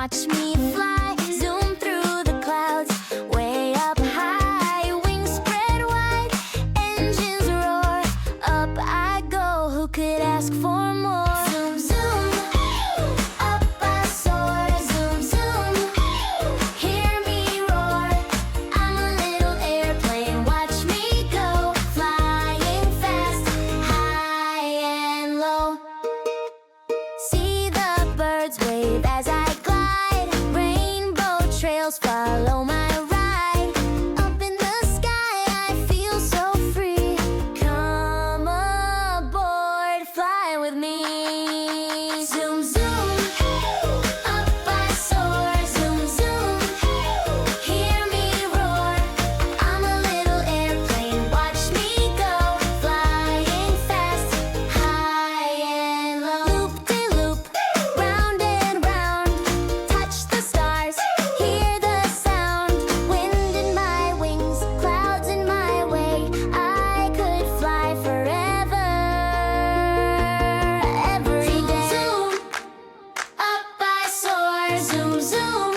watch me fly. Zoom through the clouds, way up high. Wings spread wide, engines roar. Up I go, who could ask for more? Zoom, zoom, up I soar. Zoom, zoom, hear me roar. I'm a little airplane, watch me go. Flying fast, high and low. See the birds wave as I glide. Rainbow trails follow my ride. Up in the sky I feel so free. Come aboard, fly with me. Zoom, zoom, up I soar. Zoom, zoom, hear me roar. I'm a little airplane, watch me go. Flying fast, high and low. Loop-de-loop, round and round. Touch the stars, hear the sound. Wind in my wings, clouds in my way. I could fly forever, every day. Zoom, up I soar. Zoom, zoom,